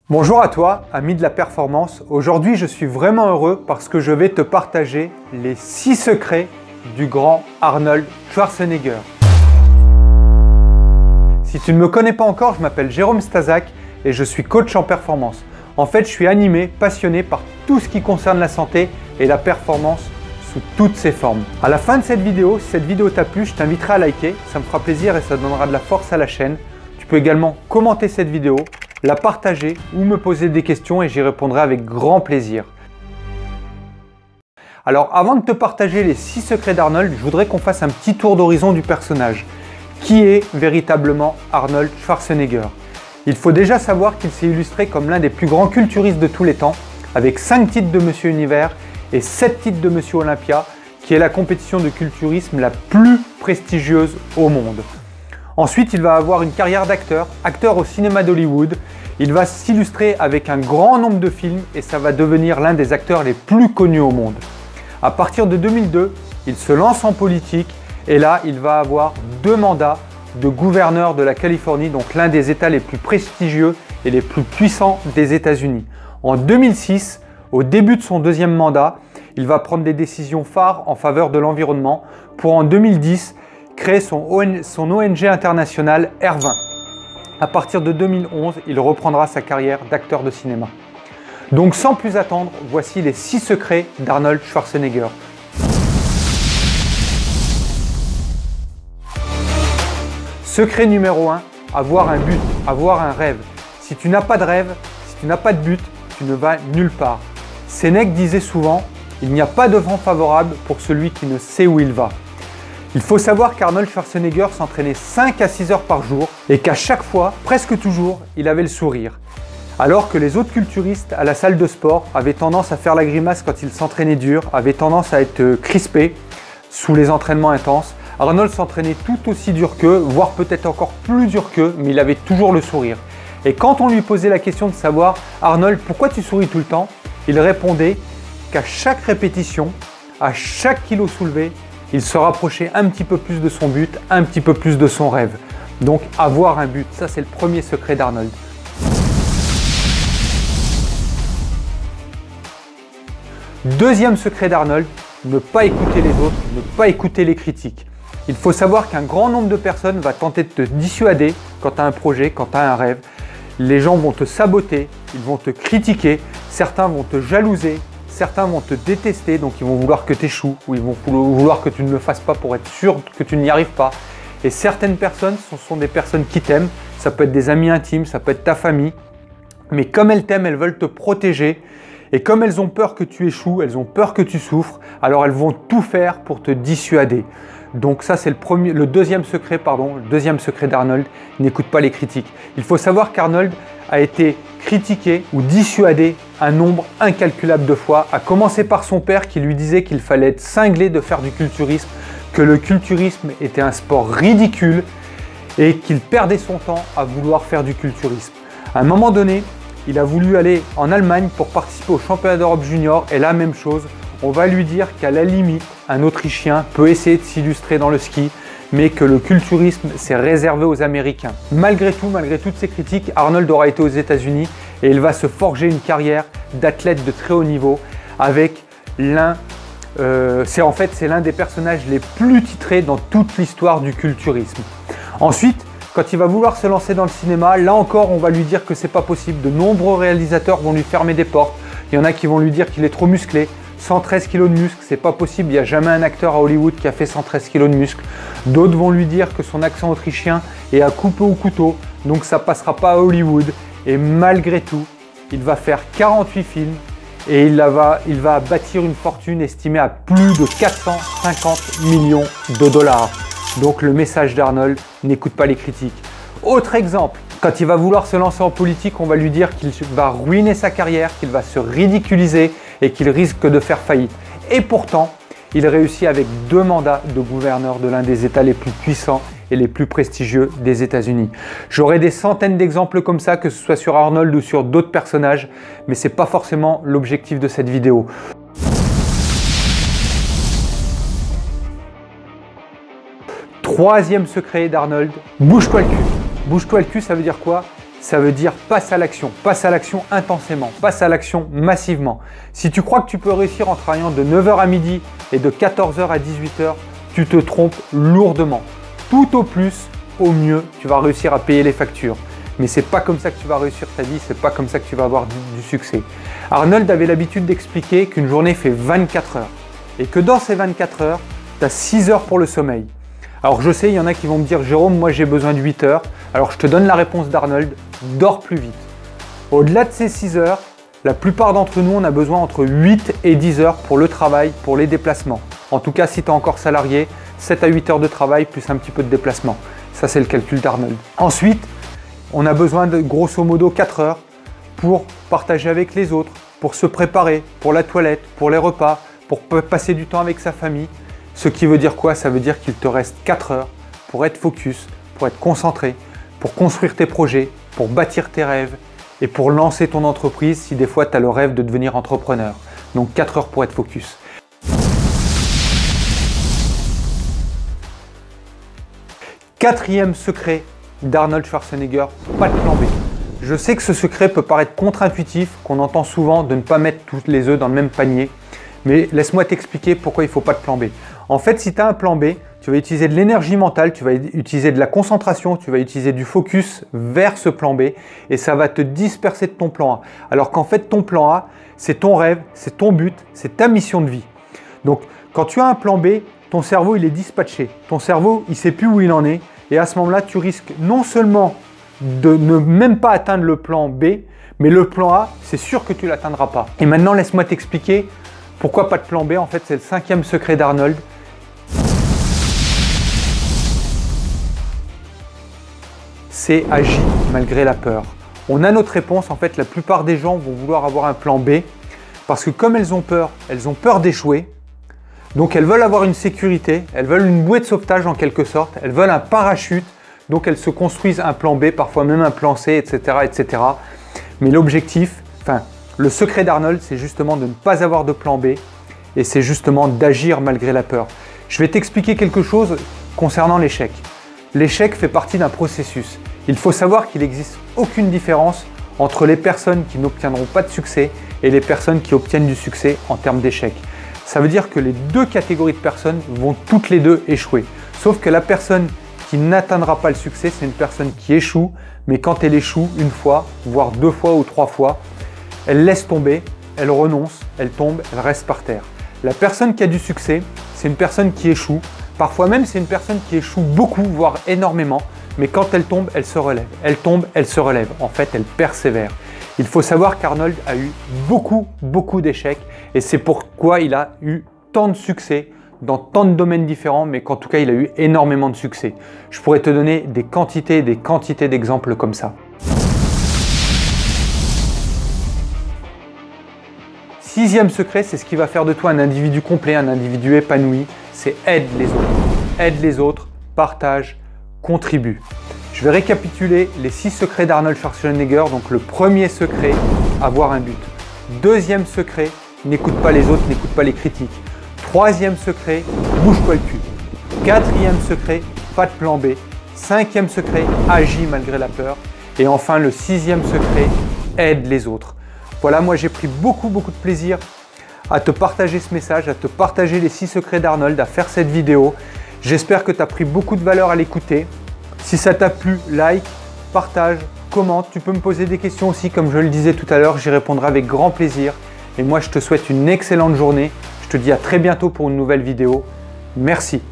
Bonjour à toi, ami de la performance. Aujourd'hui, je suis vraiment heureux parce que je vais te partager les 6 secrets du grand Arnold Schwarzenegger. Si tu ne me connais pas encore, je m'appelle Jérôme Stazak et je suis coach en performance. En fait, je suis animé, passionné par tout ce qui concerne la santé et la performance sous toutes ses formes. À la fin de cette vidéo, si cette vidéo t'a plu, je t'inviterai à liker, ça me fera plaisir et ça donnera de la force à la chaîne. Tu peux également commenter cette vidéo, la partager ou me poser des questions et j'y répondrai avec grand plaisir. Alors avant de te partager les 6 secrets d'Arnold, je voudrais qu'on fasse un petit tour d'horizon du personnage. Qui est véritablement Arnold Schwarzenegger? Il faut déjà savoir qu'il s'est illustré comme l'un des plus grands culturistes de tous les temps, avec 5 titres de Monsieur Univers et 7 titres de Monsieur Olympia, qui est la compétition de culturisme la plus prestigieuse au monde. Ensuite, il va avoir une carrière d'acteur, acteur au cinéma d'Hollywood. Il va s'illustrer avec un grand nombre de films et ça va devenir l'un des acteurs les plus connus au monde. À partir de 2002, il se lance en politique et là, il va avoir 2 mandats de gouverneur de la Californie, donc l'un des États les plus prestigieux et les plus puissants des États-Unis. En 2006, au début de son 2e mandat, il va prendre des décisions phares en faveur de l'environnement pour en 2010 créer son ONG internationale R20. À partir de 2011, il reprendra sa carrière d'acteur de cinéma. Donc sans plus attendre, voici les 6 secrets d'Arnold Schwarzenegger. Secret numéro 1, avoir un but, avoir un rêve. Si tu n'as pas de rêve, si tu n'as pas de but, tu ne vas nulle part. Sénèque disait souvent, il n'y a pas de vent favorable pour celui qui ne sait où il va. Il faut savoir qu'Arnold Schwarzenegger s'entraînait 5 à 6 heures par jour et qu'à chaque fois, presque toujours, il avait le sourire. Alors que les autres culturistes à la salle de sport avaient tendance à faire la grimace quand ils s'entraînaient dur, avaient tendance à être crispés sous les entraînements intenses, Arnold s'entraînait tout aussi dur qu'eux, voire peut-être encore plus dur qu'eux, mais il avait toujours le sourire. Et quand on lui posait la question de savoir « Arnold, pourquoi tu souris tout le temps ?», il répondait qu'à chaque répétition, à chaque kilo soulevé, il se rapprochait un petit peu plus de son but, un petit peu plus de son rêve. Donc avoir un but, ça c'est le premier secret d'Arnold. Deuxième secret d'Arnold, ne pas écouter les autres, ne pas écouter les critiques. Il faut savoir qu'un grand nombre de personnes va tenter de te dissuader quand tu as un projet, quand tu as un rêve. Les gens vont te saboter, ils vont te critiquer, certains vont te jalouser, certains vont te détester, donc ils vont vouloir que tu échoues ou ils vont vouloir que tu ne le fasses pas pour être sûr que tu n'y arrives pas. Et certaines personnes, ce sont des personnes qui t'aiment, ça peut être des amis intimes, ça peut être ta famille, mais comme elles t'aiment, elles veulent te protéger. Et comme elles ont peur que tu échoues, elles ont peur que tu souffres, alors elles vont tout faire pour te dissuader. Donc ça c'est le deuxième secret d'Arnold, n'écoute pas les critiques. Il faut savoir qu'Arnold a été critiqué ou dissuadé un nombre incalculable de fois, à commencer par son père qui lui disait qu'il fallait être cinglé de faire du culturisme, que le culturisme était un sport ridicule et qu'il perdait son temps à vouloir faire du culturisme. À un moment donné, il a voulu aller en Allemagne pour participer au championnat d'Europe junior et la même chose, on va lui dire qu'à la limite, un Autrichien peut essayer de s'illustrer dans le ski, mais que le culturisme, c'est réservé aux Américains. Malgré tout, malgré toutes ces critiques, Arnold aura été aux États-Unis et il va se forger une carrière d'athlète de très haut niveau avec c'est l'un des personnages les plus titrés dans toute l'histoire du culturisme. Ensuite, quand il va vouloir se lancer dans le cinéma, là encore, on va lui dire que c'est pas possible. De nombreux réalisateurs vont lui fermer des portes. Il y en a qui vont lui dire qu'il est trop musclé. 113 kg de muscles, c'est pas possible. Il n'y a jamais un acteur à Hollywood qui a fait 113 kg de muscles. D'autres vont lui dire que son accent autrichien est à couper au couteau, donc ça passera pas à Hollywood. Et malgré tout, il va faire 48 films et il va bâtir une fortune estimée à plus de 450 millions de dollars. Donc le message d'Arnold, n'écoute pas les critiques. Autre exemple, quand il va vouloir se lancer en politique, on va lui dire qu'il va ruiner sa carrière, qu'il va se ridiculiser et qu'il risque de faire faillite. Et pourtant, il réussit avec 2 mandats de gouverneur de l'un des États les plus puissants et les plus prestigieux des États-Unis. J'aurai des centaines d'exemples comme ça, que ce soit sur Arnold ou sur d'autres personnages, mais ce n'est pas forcément l'objectif de cette vidéo. Troisième secret d'Arnold, bouge-toi le cul. Bouge-toi le cul, ça veut dire quoi? ça veut dire passe à l'action intensément, passe à l'action massivement. Si tu crois que tu peux réussir en travaillant de 9h à midi et de 14h à 18h, tu te trompes lourdement. Tout au plus, au mieux, tu vas réussir à payer les factures. Mais c'est pas comme ça que tu vas réussir ta vie, c'est pas comme ça que tu vas avoir du succès. Arnold avait l'habitude d'expliquer qu'une journée fait 24 heures et que dans ces 24 heures, tu as 6 heures pour le sommeil. Alors je sais, il y en a qui vont me dire « Jérôme, moi j'ai besoin de 8 heures ». Alors je te donne la réponse d'Arnold, dors plus vite. Au-delà de ces 6 heures, la plupart d'entre nous, on a besoin entre 8 et 10 heures pour le travail, pour les déplacements. En tout cas, si tu es encore salarié, 7 à 8 heures de travail plus un petit peu de déplacement. Ça, c'est le calcul d'Arnold. Ensuite, on a besoin de grosso modo 4 heures pour partager avec les autres, pour se préparer, pour la toilette, pour les repas, pour passer du temps avec sa famille. Ce qui veut dire quoi? Ça veut dire qu'il te reste 4 heures pour être focus, pour être concentré, pour construire tes projets, pour bâtir tes rêves et pour lancer ton entreprise si des fois tu as le rêve de devenir entrepreneur. Donc 4 heures pour être focus. Quatrième secret d'Arnold Schwarzenegger, pas de plan B. Je sais que ce secret peut paraître contre-intuitif, qu'on entend souvent de ne pas mettre tous les œufs dans le même panier, mais laisse-moi t'expliquer pourquoi il ne faut pas de plan B. En fait, si tu as un plan B, tu vas utiliser de l'énergie mentale, tu vas utiliser de la concentration, tu vas utiliser du focus vers ce plan B et ça va te disperser de ton plan A. Alors qu'en fait, ton plan A, c'est ton rêve, c'est ton but, c'est ta mission de vie. Donc, quand tu as un plan B, ton cerveau, il est dispatché. Ton cerveau, il ne sait plus où il en est. Et à ce moment-là, tu risques non seulement de ne même pas atteindre le plan B, mais le plan A, c'est sûr que tu ne l'atteindras pas. Et maintenant, laisse-moi t'expliquer pourquoi pas de plan B. En fait, c'est le 5e secret d'Arnold. C'est agis malgré la peur. On a notre réponse. En fait, la plupart des gens vont vouloir avoir un plan B parce que comme elles ont peur d'échouer. Donc elles veulent avoir une sécurité, elles veulent une bouée de sauvetage en quelque sorte, elles veulent un parachute, donc elles se construisent un plan B, parfois même un plan C, etc. etc. Mais l'objectif, le secret d'Arnold, c'est justement de ne pas avoir de plan B et c'est justement d'agir malgré la peur. Je vais t'expliquer quelque chose concernant l'échec. L'échec fait partie d'un processus. Il faut savoir qu'il n'existe aucune différence entre les personnes qui n'obtiendront pas de succès et les personnes qui obtiennent du succès en termes d'échec. Ça veut dire que les deux catégories de personnes vont toutes les deux échouer. Sauf que la personne qui n'atteindra pas le succès, c'est une personne qui échoue, mais quand elle échoue une fois, voire 2 fois ou 3 fois, elle laisse tomber, elle renonce, elle tombe, elle reste par terre. La personne qui a du succès, c'est une personne qui échoue. Parfois même, c'est une personne qui échoue beaucoup, voire énormément, mais quand elle tombe, elle se relève. Elle tombe, elle se relève. En fait, elle persévère. Il faut savoir qu'Arnold a eu beaucoup d'échecs et c'est pourquoi il a eu tant de succès dans tant de domaines différents, mais qu'en tout cas, il a eu énormément de succès. Je pourrais te donner des quantités d'exemples comme ça. 6e secret, c'est ce qui va faire de toi un individu complet, un individu épanoui, c'est aide les autres. Aide les autres, partage, contribue. Je vais récapituler les 6 secrets d'Arnold Schwarzenegger. Donc le premier secret, avoir un but. 2e secret, n'écoute pas les autres, n'écoute pas les critiques. 3e secret, bouge-toi le cul. 4e secret, pas de plan B. 5e secret, agis malgré la peur. Et enfin le 6e secret, aide les autres. Voilà, moi j'ai pris beaucoup de plaisir à te partager ce message, à te partager les 6 secrets d'Arnold, à faire cette vidéo. J'espère que tu as pris beaucoup de valeur à l'écouter. Si ça t'a plu, like, partage, commente. Tu peux me poser des questions aussi, comme je le disais tout à l'heure, j'y répondrai avec grand plaisir. Et moi, je te souhaite une excellente journée. Je te dis à très bientôt pour une nouvelle vidéo. Merci.